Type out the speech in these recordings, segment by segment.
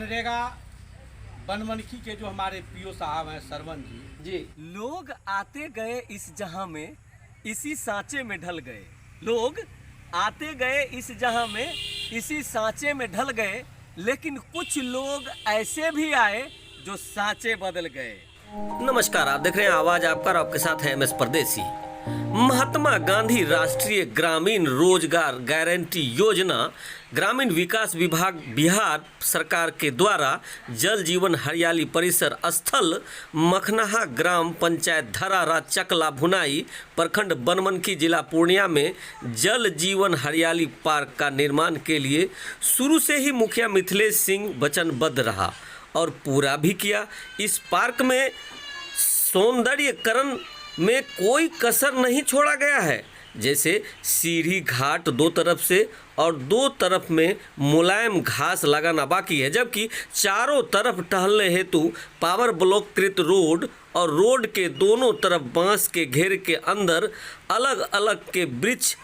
मनरेगा बनमनखी के जो हमारे पीओ साहब हैं सरवन जी, लोग आते गए इस जहां में इसी सांचे में ढल गए। लोग आते गए इस जहां में इसी सांचे में ढल गए, लेकिन कुछ लोग ऐसे भी आए जो सांचे बदल गए। नमस्कार, आप देख रहे हैं आवाज आपका और आपके साथ है एमएस परदेसी। महात्मा गांधी राष्ट्रीय ग्रामीण रोजगार गारंटी योजना ग्रामीण विकास विभाग बिहार सरकार के द्वारा जल जीवन हरियाली परिसर स्थल मखनाहा ग्राम पंचायत धरारा चकला भुनाई प्रखंड बनमनखी जिला पूर्णिया में जल जीवन हरियाली पार्क का निर्माण के लिए शुरू से ही मुखिया मिथिलेश सिंह वचनबद्ध रहा और पूरा भी किया। इस पार्क में सौंदर्यीकरण में कोई कसर नहीं छोड़ा गया है। जैसे सीढ़ी घाट दो तरफ से और दो तरफ में मुलायम घास लगाना बाकी है, जबकि चारों तरफ टहलने हेतु पावर ब्लॉक कृत रोड और रोड के दोनों तरफ बांस के घेरे के अंदर अलग अलग के वृक्ष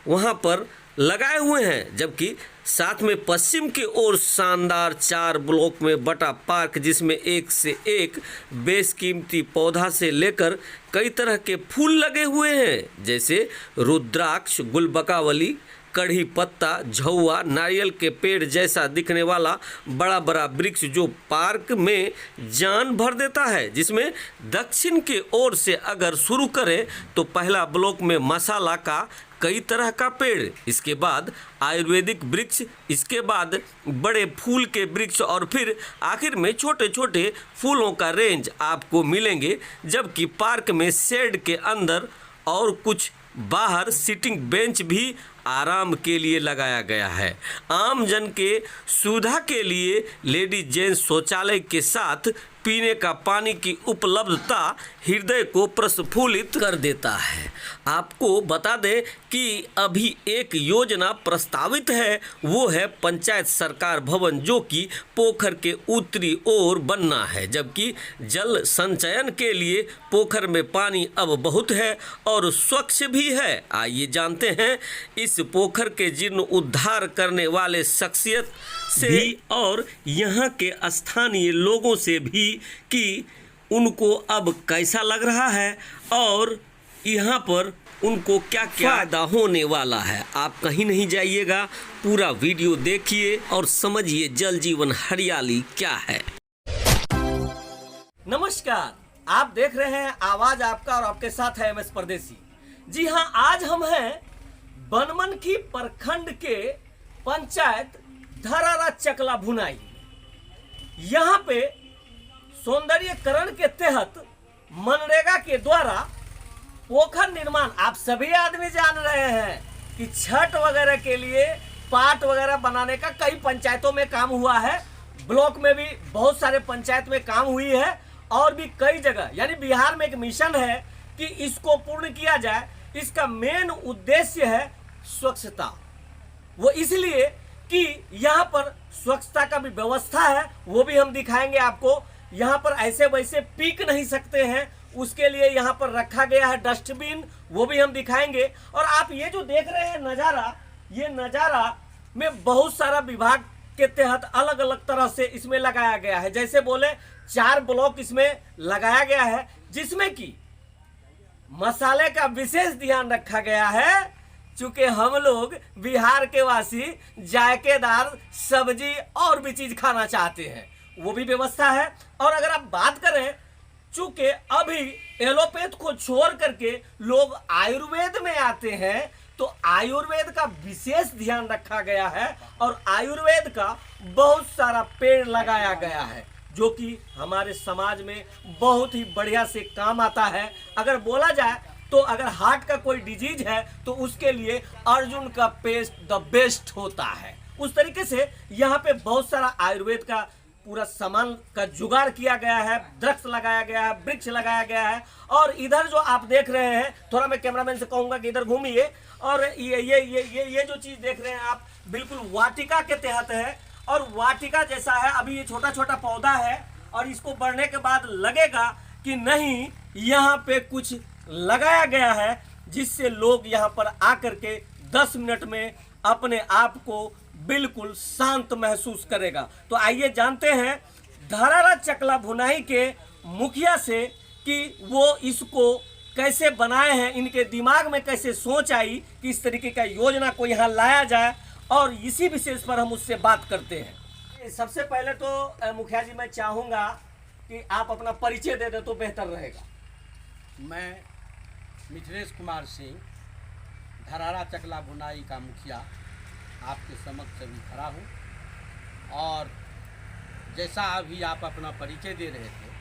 वहां पर लगाए हुए हैं। जबकि साथ में पश्चिम की ओर शानदार 4 ब्लॉक में बटा पार्क, जिसमें एक से एक बेशकीमती पौधा से लेकर कई तरह के फूल लगे हुए हैं, जैसे रुद्राक्ष, गुलबकावली, कढ़ी पत्ता, झौआ, नारियल के पेड़ जैसा दिखने वाला बड़ा बड़ा वृक्ष जो पार्क में जान भर देता है। जिसमें दक्षिण की ओर से अगर शुरू करें तो पहला ब्लॉक में मसाला का कई तरह का पेड़, इसके बाद आयुर्वेदिक वृक्ष, इसके बाद बड़े फूल के वृक्ष और फिर आखिर में छोटे छोटे फूलों का रेंज आपको मिलेंगे। जबकि पार्क में शेड के अंदर और कुछ बाहर सिटिंग बेंच भी आराम के लिए लगाया गया है। आम जन के सुविधा के लिए लेडीज जेंट्स शौचालय के साथ पीने का पानी की उपलब्धता हृदय को प्रस्फुल्लित कर देता है। आपको बता दें कि अभी एक योजना प्रस्तावित है, वो है पंचायत सरकार भवन, जो कि पोखर के उत्तरी ओर बनना है। जबकि जल संचयन के लिए पोखर में पानी अब बहुत है और स्वच्छ भी है। आइए जानते हैं इस पोखर के जीर्ण उद्धार करने वाले शख्सियत से भी और यहाँ के स्थानीय लोगों से भी कि उनको अब कैसा लग रहा है और यहाँ पर उनको क्या क्या फायदा होने वाला है। आप कहीं नहीं जाइएगा, पूरा वीडियो देखिए और समझिए जल जीवन हरियाली क्या है। नमस्कार, आप देख रहे हैं आवाज आपका और आपके साथ है एमएस परदेसी। जी हाँ, आज हम हैं बनमनखी प्रखंड के पंचायत धरारा चकला भुनाई। यहाँ पे सौंदर्यीकरण के तहत मनरेगा के द्वारा पोखर निर्माण, आप सभी आदमी जान रहे हैं कि छठ वगैरह के लिए पाट वगैरह बनाने का कई पंचायतों में काम हुआ है, ब्लॉक में भी बहुत सारे पंचायत में काम हुई है और भी कई जगह, यानी बिहार में एक मिशन है कि इसको पूर्ण किया जाए। इसका मेन उद्देश्य है स्वच्छता। वो इसलिए कि यहाँ पर स्वच्छता का भी व्यवस्था है, वो भी हम दिखाएंगे आपको। यहाँ पर ऐसे वैसे पीक नहीं सकते हैं, उसके लिए यहाँ पर रखा गया है डस्टबिन, वो भी हम दिखाएंगे। और आप ये जो देख रहे हैं नज़ारा, ये नज़ारा में बहुत सारा विभाग के तहत अलग अलग तरह से इसमें लगाया गया है। जैसे बोले 4 ब्लॉक इसमें लगाया गया है, जिसमें कि मसाले का विशेष ध्यान रखा गया है। चूंकि हम लोग बिहार के वासी जायकेदार सब्जी और भी चीज खाना चाहते हैं, वो भी व्यवस्था है। और अगर आप बात करें, चूंकि अभी एलोपैथ को छोड़ करके लोग आयुर्वेद में आते हैं, तो आयुर्वेद का विशेष ध्यान रखा गया है और आयुर्वेद का बहुत सारा पेड़ लगाया गया है, जो कि हमारे समाज में बहुत ही बढ़िया से काम आता है। अगर बोला जाए तो अगर हार्ट का कोई डिजीज है तो उसके लिए अर्जुन का पेस्ट द बेस्ट होता है। उस तरीके से यहाँ पे बहुत सारा आयुर्वेद का पूरा सामान का जुगाड़ किया गया है, वृक्ष लगाया गया है, वृक्ष लगाया गया है। और इधर जो आप देख रहे हैं, थोड़ा मैं कैमरामैन से कहूंगा कि इधर घूमिए, और ये जो चीज देख रहे हैं आप, बिल्कुल वाटिका के तहत है और वाटिका जैसा है। अभी ये छोटा छोटा पौधा है और इसको बढ़ने के बाद लगेगा कि नहीं, यहाँ पे कुछ लगाया गया है जिससे लोग यहाँ पर आकर के 10 मिनट में अपने आप को बिल्कुल शांत महसूस करेगा। तो आइए जानते हैं धरारा चकला भुनाई के मुखिया से कि वो इसको कैसे बनाए हैं, इनके दिमाग में कैसे सोच आई कि इस तरीके का योजना को यहाँ लाया जाए, और इसी विशेष पर हम उससे बात करते हैं। सबसे पहले तो मुखिया जी मैं चाहूँगा कि आप अपना परिचय दे दें तो बेहतर रहेगा। मैं मिथिलेश कुमार सिंह, धरारा चकला भुनाई का मुखिया आपके समक्ष अभी खड़ा हूँ। और जैसा अभी आप अपना परिचय दे रहे थे,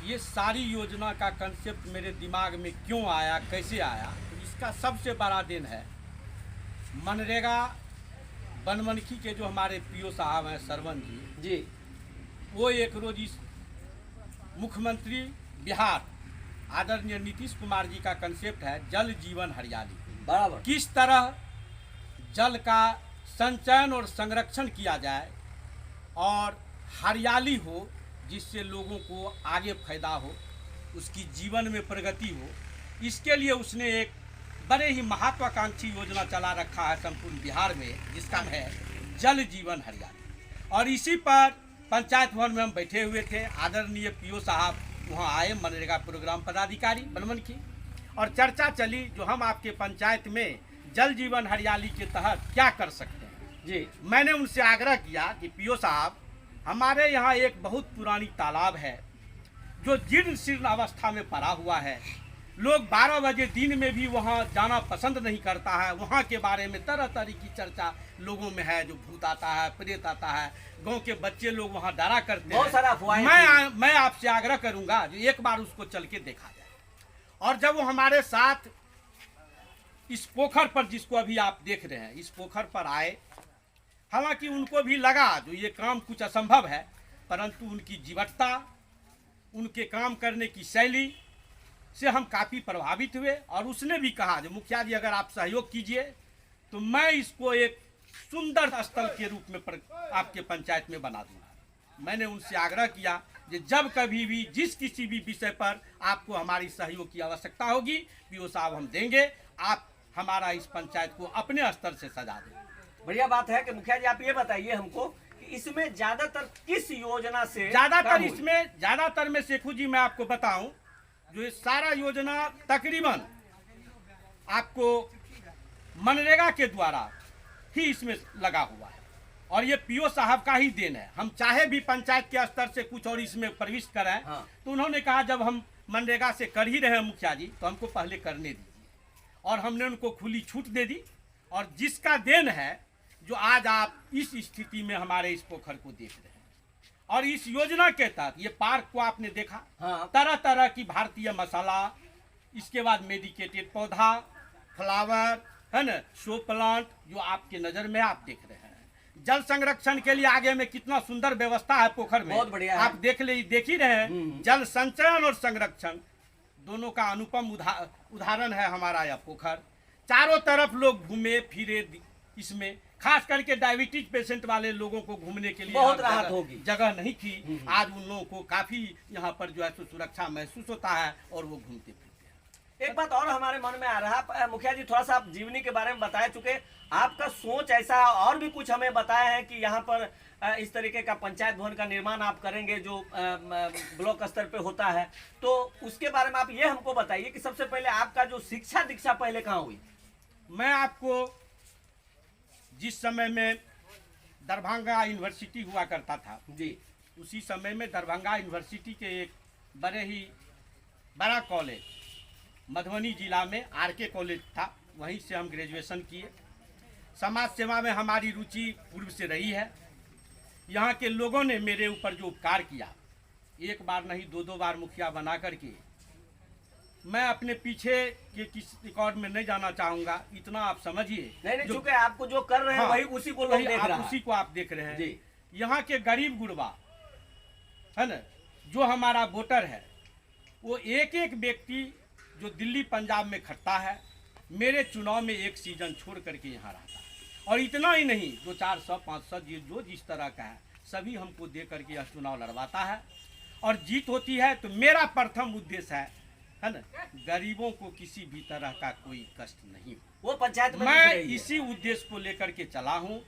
ये सारी योजना का कंसेप्ट मेरे दिमाग में क्यों आया, कैसे आया, तो इसका सबसे बड़ा दिन है मनरेगा बनमनखी के जो हमारे पीओ साहब हैं सरवन जी, वो एक रोज इस मुख्यमंत्री बिहार आदरणीय नीतीश कुमार जी का कंसेप्ट है जल जीवन हरियाली, बराबर, किस तरह जल का संचयन और संरक्षण किया जाए और हरियाली हो, जिससे लोगों को आगे फायदा हो, उसकी जीवन में प्रगति हो। इसके लिए उसने एक बड़े ही महत्वाकांक्षी योजना चला रखा है संपूर्ण बिहार में, जिसका है जल जीवन हरियाली। और इसी पर पंचायत भवन में हम बैठे हुए थे, आदरणीय पीओ साहब वहाँ आए, मनरेगा प्रोग्राम पदाधिकारी बनमनखी, और चर्चा चली जो हम आपके पंचायत में जल जीवन हरियाली के तहत क्या कर सकते हैं। जी, मैंने उनसे आग्रह किया कि पीओ साहब, हमारे यहाँ एक बहुत पुरानी तालाब है जो जीर्ण शीर्ण अवस्था में पड़ा हुआ है। लोग 12 बजे दिन में भी वहाँ जाना पसंद नहीं करता है। वहाँ के बारे में तरह तरह की चर्चा लोगों में है, जो भूत आता है, प्रेत आता है, गांव के बच्चे लोग वहाँ डरा करते बहुत सारा हैं। अफवाहें मैं आपसे आग्रह करूँगा जो एक बार उसको चल के देखा जाए। और जब वो हमारे साथ इस पोखर पर, जिसको अभी आप देख रहे हैं, इस पोखर पर आए, हालांकि उनको भी लगा जो ये काम कुछ असंभव है, परंतु उनकी जीवटता, उनके काम करने की शैली से हम काफ़ी प्रभावित हुए। और उसने भी कहा जो मुखिया जी अगर आप सहयोग कीजिए तो मैं इसको एक सुंदर स्थल के रूप में आपके पंचायत में बना दूंगा। मैंने उनसे आग्रह किया कि जब कभी भी जिस किसी भी विषय पर आपको हमारी सहयोग की आवश्यकता होगी, पीओ साहब हम देंगे, आप हमारा इस पंचायत को अपने स्तर से सजा दें। बढ़िया बात है कि मुखिया जी आप ये बताइए हमको कि इसमें ज्यादातर किस योजना से ज्यादातर में शेखू जी मैं आपको बताऊं, जो ये सारा योजना तकरीबन आपको मनरेगा के द्वारा ही इसमें लगा हुआ है, और ये पीओ साहब का ही देन है। हम चाहे भी पंचायत के स्तर से कुछ और इसमें प्रविष्ट कराएं, तो उन्होंने कहा जब हम मनरेगा से कर ही रहे हैं मुखिया जी, तो हमको पहले करने दीजिए, और हमने उनको खुली छूट दे दी। और जिसका देन है जो आज आप इस स्थिति में हमारे इस पोखर को देख रहे हैं। और इस योजना के तहत ये पार्क को आपने देखा, तरह तरह की भारतीय मसाला, इसके बाद मेडिकेटेड पौधा, फ्लावर, है ना, शो प्लांट जो आपके नज़र में आप देख रहे हैं। जल संरक्षण के लिए आगे में कितना सुंदर व्यवस्था है पोखर में, बहुत बढ़िया आप देख ही रहे हैं। जल संचयन और संरक्षण दोनों का अनुपम उदाहरण है हमारा यह पोखर। चारों तरफ लोग घूमे फिरे, इसमें खास करके डायबिटीज पेशेंट वाले लोगों को घूमने के लिए बहुत राहत होगी, जगह नहीं थी। आज उन लोगों को काफी यहाँ पर जो है सुरक्षा महसूस होता है और वो घूमते फिरते हैं। एक बात और हमारे मन में आ रहा, मुखिया जी थोड़ा सा आप जीवनी के बारे में बता चुके, आपका सोच ऐसा और भी कुछ हमें बताया है कि यहाँ पर इस तरीके का पंचायत भवन का निर्माण आप करेंगे जो ब्लॉक स्तर पे होता है, तो उसके बारे में आप ये हमको बताइए कि सबसे पहले आपका जो शिक्षा दीक्षा पहले कहाँ हुई। मैं आपको जिस समय में दरभंगा यूनिवर्सिटी हुआ करता था जी, उसी समय में दरभंगा यूनिवर्सिटी के एक बड़े ही बड़ा कॉलेज मधुबनी जिला में आरके कॉलेज था, वहीं से हम ग्रेजुएशन किए। समाज सेवा में हमारी रुचि पूर्व से रही है। यहाँ के लोगों ने मेरे ऊपर जो उपकार किया, एक बार नहीं 2-2 बार मुखिया बना करके, मैं अपने पीछे के किस रिकॉर्ड में नहीं जाना चाहूँगा, इतना आप समझिए। नहीं चूंकि आपको जो कर रहे हैं वही उसी को लोग देख रहे हैं, उसी को आप देख रहे हैं जी। यहाँ के गरीब गुरबा है ना, जो हमारा वोटर है, वो एक एक व्यक्ति जो दिल्ली पंजाब में खटता है, मेरे चुनाव में एक सीजन छोड़ करके यहाँ रहता है। और इतना ही नहीं, 200-400-500 जो जिस तरह का है सभी हमको दे करके यह चुनाव लड़वाता है, और जीत होती है तो मेरा प्रथम उद्देश्य है है ना, गरीबों को किसी भी तरह का कोई कष्ट नहीं हो। वो पंचायत में दिख मैं रही है। इसी उद्देश्य को लेकर के चला हूँ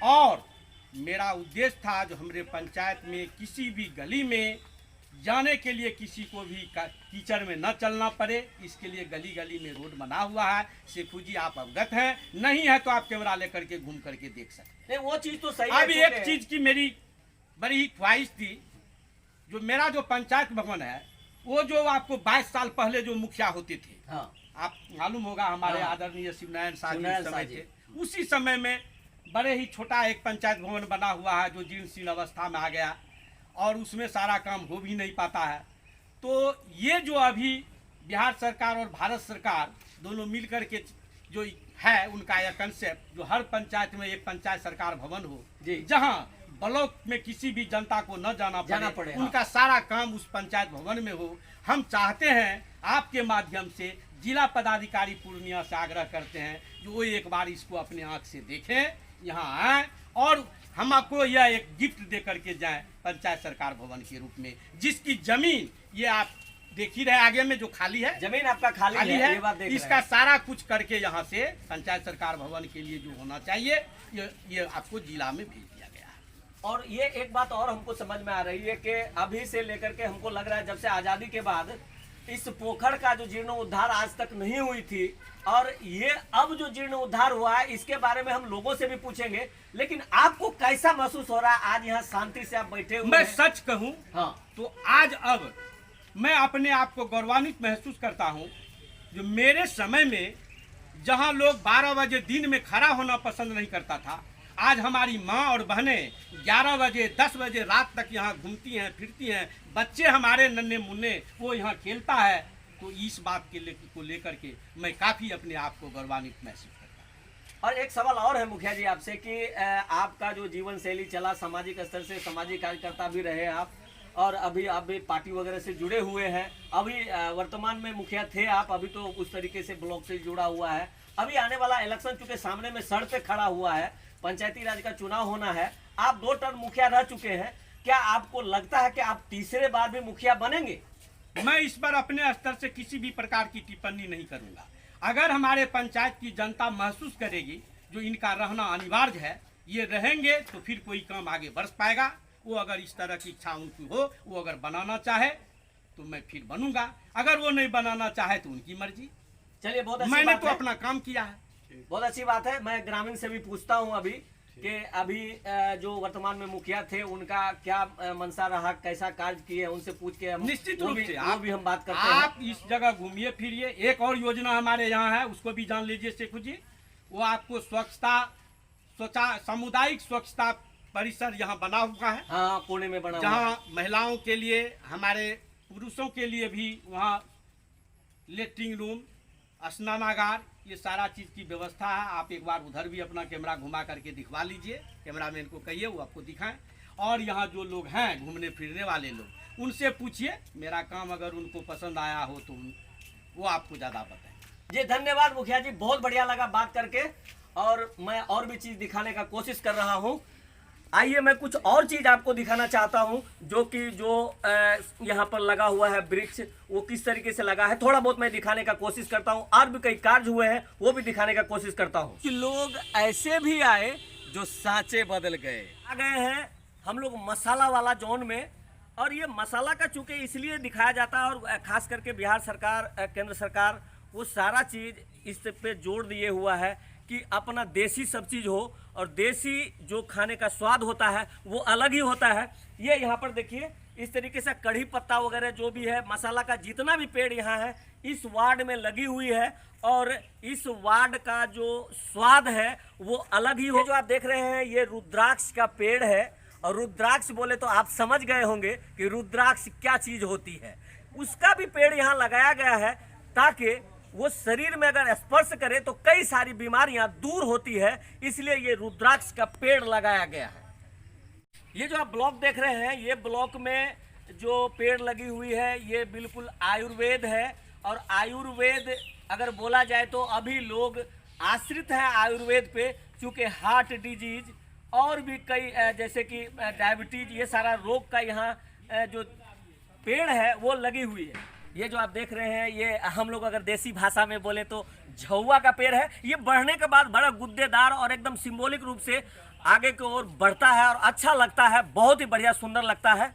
और मेरा उद्देश्य था जो हमारे पंचायत में किसी भी गली में जाने के लिए किसी को भी कीचड़ में न चलना पड़े, इसके लिए गली गली में रोड बना हुआ है। शेखू जी आप अवगत हैं, नहीं है तो आप कैमरा लेकर के घूम करके देख सकते नहीं, वो चीज तो सही हैं। है। अभी एक चीज की मेरी बड़ी ही ख्वाहिश थी, जो मेरा जो पंचायत भवन है वो जो आपको 22 साल पहले जो मुखिया होते थे, हाँ, आप मालूम होगा हमारे हाँ। आदरणीय शिवनारायण शाह जी शिवनारायण उस शाह समय जी। थे, उसी समय में बड़े ही छोटा एक पंचायत भवन बना हुआ है जो जीर्ण शीर्ण अवस्था में आ गया और उसमें सारा काम हो भी नहीं पाता है। तो ये जो अभी बिहार सरकार और भारत सरकार दोनों मिलकर के जो है उनका यह कंसेप्ट, जो हर पंचायत में एक पंचायत सरकार भवन हो, जी। जहां ब्लॉक में किसी भी जनता को न जाना पड़े, हाँ। उनका सारा काम उस पंचायत भवन में हो। हम चाहते हैं आपके माध्यम से जिला पदाधिकारी पूर्णिया से आग्रह करते हैं जो वो एक बार इसको अपने आंख से देखें, यहाँ आए और हम आपको यह एक गिफ्ट दे करके जाएं पंचायत सरकार भवन के रूप में, जिसकी जमीन ये आप देख ही रहे आगे में जो खाली है, जमीन आपका खाली है, ये बात देख इसका रहे हैं। सारा कुछ करके यहाँ से पंचायत सरकार भवन के लिए जो होना चाहिए ये आपको जिला में भेज दिया गया है। और ये एक बात और हमको समझ में आ रही है कि अभी से लेकर के हमको लग रहा है जब से आजादी के बाद इस पोखर का जो जीर्णोद्धार आज तक नहीं हुई थी, और ये अब जो जीर्णोद्धार हुआ है इसके बारे में हम लोगों से भी पूछेंगे। लेकिन आपको कैसा महसूस हो रहा है आज यहाँ शांति से आप बैठे हुए मैं हैं? सच कहूँ हाँ, तो आज अब मैं अपने आप को गौरवान्वित महसूस करता हूँ। जो मेरे समय में जहाँ लोग 12 बजे दिन में खड़ा होना पसंद नहीं करता था, आज हमारी माँ और बहनें 11 बजे 10 बजे रात तक यहाँ घूमती हैं फिरती हैं, बच्चे हमारे नन्हे मुन्ने वो यहाँ खेलता है। तो इस बात को लेकर के मैं काफ़ी अपने आप को गौरवान्वित महसूस करता हूँ। और एक सवाल और है मुखिया जी आपसे कि आपका जो जीवन शैली चला, सामाजिक स्तर से सामाजिक कार्यकर्ता भी रहे आप, और अभी आप भी पार्टी वगैरह से जुड़े हुए हैं। अभी वर्तमान में मुखिया थे आप, अभी तो उस तरीके से ब्लॉक से जुड़ा हुआ है। अभी आने वाला इलेक्शन चूंकि सामने में सड़ पे खड़ा हुआ है, पंचायती राज का चुनाव होना है, आप 2 टर्म मुखिया रह चुके हैं, क्या आपको लगता है कि आप तीसरे बार भी मुखिया बनेंगे? मैं इस बार अपने स्तर से किसी भी प्रकार की टिप्पणी नहीं करूंगा। अगर हमारे पंचायत की जनता महसूस करेगी जो इनका रहना अनिवार्य है, ये रहेंगे तो फिर कोई काम आगे बढ़ पाएगा। वो अगर इस तरह की इच्छा उनकी हो, वो अगर बनाना चाहे तो मैं फिर बनूंगा, अगर वो नहीं बनाना चाहे तो उनकी मर्जी। चलिए, बहुत अच्छी मैंने बात तो है। अपना काम किया है। बहुत अच्छी बात है। मैं ग्रामीण से भी पूछता हूं अभी कि अभी जो वर्तमान में मुखिया थे उनका क्या मंशा रहा, कैसा कार्य किए, उनसे पूछ के हम निश्चित वो रूप भी- से वो भी हम बात करते हैं। आप इस जगह घूमिए फिरिए। एक और योजना हमारे यहाँ है, उसको भी जान लीजिए शेखू जी। वो आपको सामुदायिक स्वच्छता परिसर यहाँ बना हुआ है, हाँ, पुणे में बना हुआ है। जहाँ महिलाओं के लिए, हमारे पुरुषों के लिए भी वहाँ लेटरिंग रूम, स्नानागार, ये सारा चीज़ की व्यवस्था है। आप एक बार उधर भी अपना कैमरा घुमा करके दिखवा लीजिए, कैमरामैन को कहिए वो आपको दिखाएं। और यहाँ जो लोग हैं घूमने फिरने वाले लोग, उनसे पूछिए, मेरा काम अगर उनको पसंद आया हो तो वो आपको ज़्यादा बताएं। जी धन्यवाद मुखिया जी, बहुत बढ़िया लगा बात करके, और मैं और भी चीज़ दिखाने का कोशिश कर रहा हूँ। आइए मैं कुछ और चीज़ आपको दिखाना चाहता हूँ, जो कि यहाँ पर लगा हुआ है वृक्ष, वो किस तरीके से लगा है, थोड़ा बहुत मैं दिखाने का कोशिश करता हूँ। और भी कई कार्य हुए हैं वो भी दिखाने का कोशिश करता हूँ। कि लोग ऐसे भी आए जो सांचे बदल गए। आ गए हैं हम लोग मसाला वाला जोन में, और ये मसाला का चूंकि इसलिए दिखाया जाता है, और खास करके बिहार सरकार, केंद्र सरकार वो सारा चीज़ इस पे जोर दिए हुआ है कि अपना देसी सब चीज़ हो, और देसी जो खाने का स्वाद होता है वो अलग ही होता है। ये यहाँ पर देखिए इस तरीके से कढ़ी पत्ता वगैरह जो भी है, मसाला का जितना भी पेड़ यहाँ है इस वार्ड में लगी हुई है, और इस वार्ड का जो स्वाद है वो अलग ही हो। जो आप देख रहे हैं ये रुद्राक्ष का पेड़ है, और रुद्राक्ष बोले तो आप समझ गए होंगे कि रुद्राक्ष क्या चीज़ होती है। उसका भी पेड़ यहाँ लगाया गया है ताकि वो शरीर में अगर स्पर्श करे तो कई सारी बीमारियां दूर होती है, इसलिए ये रुद्राक्ष का पेड़ लगाया गया है। ये जो आप ब्लॉक देख रहे हैं, ये ब्लॉक में जो पेड़ लगी हुई है ये बिल्कुल आयुर्वेद है, और आयुर्वेद अगर बोला जाए तो अभी लोग आश्रित हैं आयुर्वेद पे, चूँकि हार्ट डिजीज और भी कई जैसे कि डायबिटीज, ये सारा रोग का यहाँ जो पेड़ है वो लगी हुई है। ये जो आप देख रहे हैं ये हम लोग अगर देसी भाषा में बोले तो झौवा का पेड़ है। ये बढ़ने के बाद बड़ा गुद्देदार और एकदम सिंबॉलिक रूप से आगे की ओर बढ़ता है और अच्छा लगता है, बहुत ही बढ़िया सुंदर लगता है।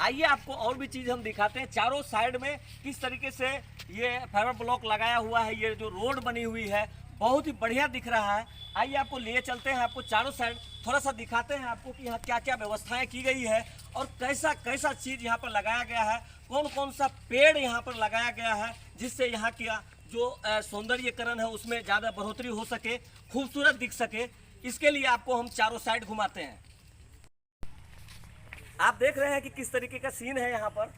आइए आपको और भी चीज़ हम दिखाते हैं। चारों साइड में किस तरीके से ये फाइबर ब्लॉक लगाया हुआ है, ये जो रोड बनी हुई है बहुत ही बढ़िया दिख रहा है। आइए आपको लिए चलते हैं, आपको चारों साइड थोड़ा सा दिखाते हैं आपको कि यहाँ क्या क्या व्यवस्थाएं की गई है और कैसा कैसा चीज़ यहाँ पर लगाया गया है, कौन कौन सा पेड़ यहाँ पर लगाया गया है जिससे यहाँ की जो सौंदर्यीकरण है उसमें ज़्यादा बढ़ोतरी हो सके, खूबसूरत दिख सके। इसके लिए आपको हम चारों साइड घुमाते हैं। आप देख रहे हैं कि किस तरीके का सीन है यहाँ पर।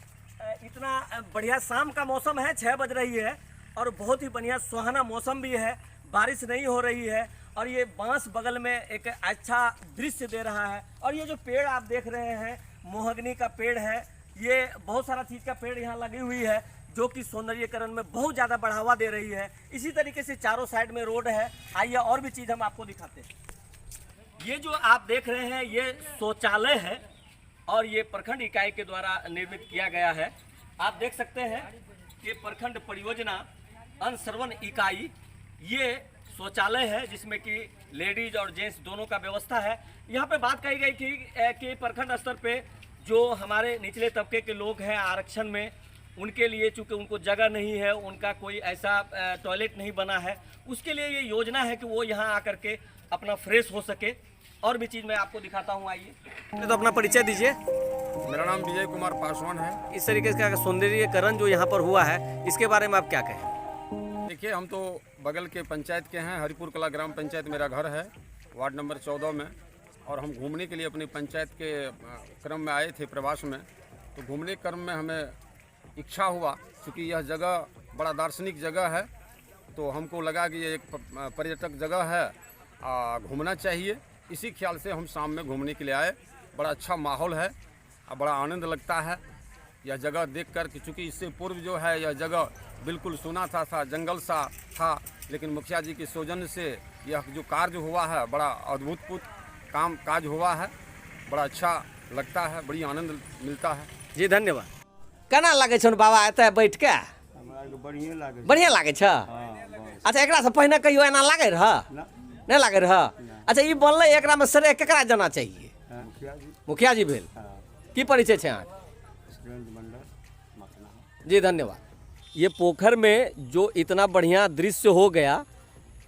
इतना बढ़िया शाम का मौसम है, 6 बज रही है और बहुत ही बढ़िया सुहाना मौसम भी है, बारिश नहीं हो रही है और ये बांस बगल में एक अच्छा दृश्य दे रहा है। और ये जो पेड़ आप देख रहे हैं मोहगनी का पेड़ है, ये बहुत सारा चीज़ का पेड़ यहाँ लगी हुई है जो कि सौंदर्यीकरण में बहुत ज़्यादा बढ़ावा दे रही है। इसी तरीके से चारों साइड में रोड है। आइए और भी चीज़ हम आपको दिखाते हैं। ये जो आप देख रहे हैं ये शौचालय है और ये प्रखंड इकाई के द्वारा निर्मित किया गया है। आप देख सकते हैं कि प्रखंड परियोजना अनुश्रवण इकाई ये शौचालय है जिसमें कि लेडीज और जेंट्स दोनों का व्यवस्था है। यहाँ पे बात कही गई थी कि प्रखंड स्तर पे जो हमारे निचले तबके के लोग हैं आरक्षण में, उनके लिए चूँकि उनको जगह नहीं है, उनका कोई ऐसा टॉयलेट नहीं बना है, उसके लिए ये योजना है कि वो यहाँ आकर के अपना फ्रेश हो सके। और भी चीज़ मैं आपको दिखाता हूँ, आइए। तो अपना परिचय दीजिए। मेरा नाम विजय कुमार पासवान है। इस तरीके का सौंदर्यीकरण जो यहाँ पर हुआ है इसके बारे में आप क्या कहें? देखिए, हम तो बगल के पंचायत के हैं, हरिपुर कला ग्राम पंचायत मेरा घर है, वार्ड नंबर 14 में। और हम घूमने के लिए अपनी पंचायत के क्रम में आए थे प्रवास में। तो घूमने क्रम में हमें इच्छा हुआ, क्योंकि यह जगह बड़ा दार्शनिक जगह है, तो हमको लगा कि ये एक पर्यटक जगह है, घूमना चाहिए। इसी ख्याल से हम शाम में घूमने के लिए आए। बड़ा अच्छा माहौल है और बड़ा आनंद लगता है यह जगह देखकर कि चूँकि इससे पूर्व जो है यह जगह बिल्कुल सुना था जंगल सा था, लेकिन मुखिया जी के सौजन्य से यह जो कार्य हुआ है बड़ा अद्भुत काम काज हुआ है, बड़ा अच्छा लगता है, बड़ी आनंद मिलता है। जी धन्यवाद। केना लागे छन बाबा एतय बैठ के? बढ़िया लागे छ। अच्छा, एकरा से पहिने कहियो एना लागे रह? नहीं लागे रह? अच्छा, ई बनले एकरा में श्रेय केकरा जाना चाहिए? मुखिया जी भेल। की परिचय छे अहाँ? जी धन्यवाद। ये पोखर में जो इतना बढ़िया दृश्य हो गया,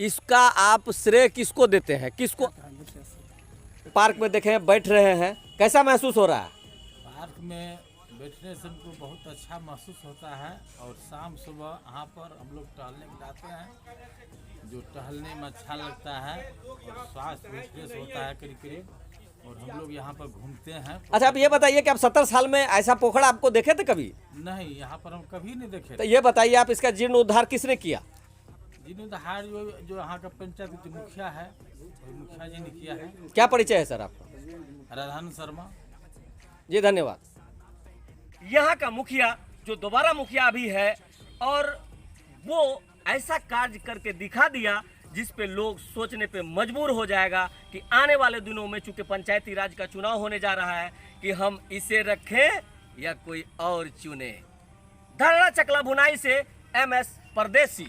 इसका आप श्रेय किसको देते हैं? किसको? पार्क में देखें बैठ रहे हैं, कैसा महसूस हो रहा है? पार्क में बैठने से हमको बहुत अच्छा महसूस होता है और शाम सुबह यहाँ पर हम लोग टहलने के जाते हैं, जो टहलने में अच्छा लगता है और स्वास्थ्य भी फ्रेश होता है करीब। और हम लोग यहाँ पर घूमते हैं। अच्छा, आप ये बताइए कि आप 70 साल में ऐसा पोखरा आपको देखे थे कभी? नहीं, यहाँ पर हम कभी नहीं देखे। तो ये बताइए आप इसका जीर्णोद्धार किसने किया? जीर्णोद्धार जो यहाँ का पंचायत के मुखिया है, मुखिया जी ने किया है। क्या परिचय है सर आपका? राधान शर्मा। जी धन्यवाद। यहाँ का मुखिया जो दोबारा मुखिया भी है और वो ऐसा कार्य करके दिखा दिया जिस पे लोग सोचने पे मजबूर हो जाएगा कि आने वाले दिनों में चूंकि पंचायती राज का चुनाव होने जा रहा है कि हम इसे रखें या कोई और चुने। धरना चकला भुनाई से MS परदेसी।